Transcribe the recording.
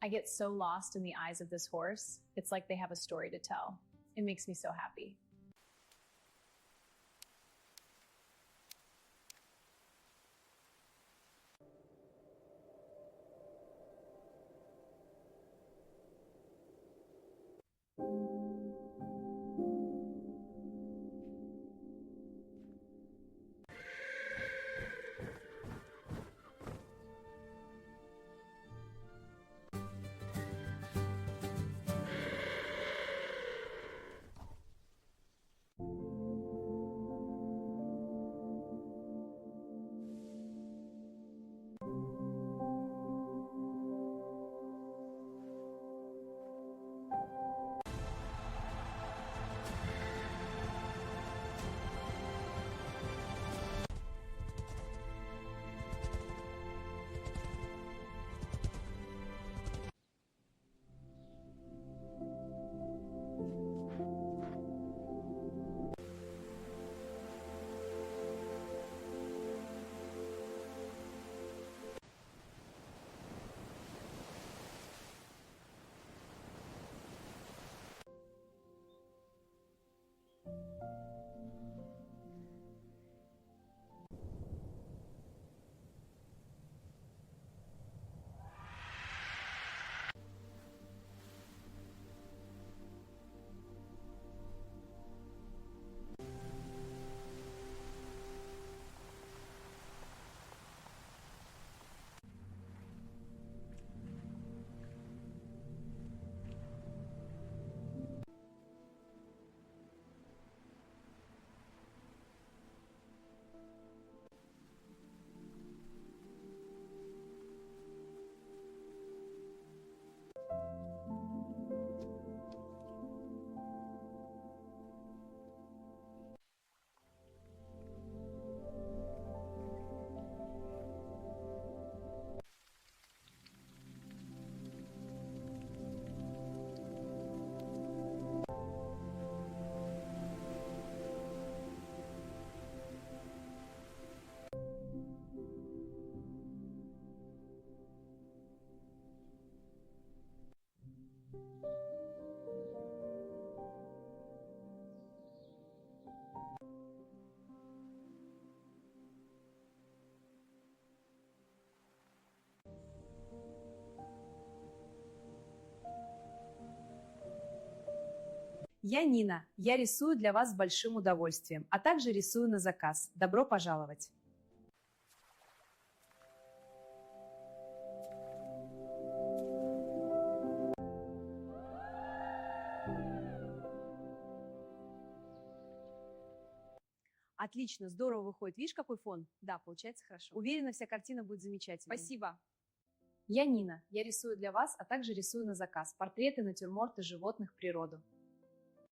I get so lost in the eyes of this horse. It's like they have a story to tell. It makes me so happy. Я Нина, я рисую для вас с большим удовольствием, а также рисую на заказ. Добро пожаловать! Отлично, здорово выходит. Видишь, какой фон? Да, получается хорошо. Уверена, вся картина будет замечательной. Спасибо. Я Нина, я рисую для вас, а также рисую на заказ. Портреты, натюрморты, животных, природу.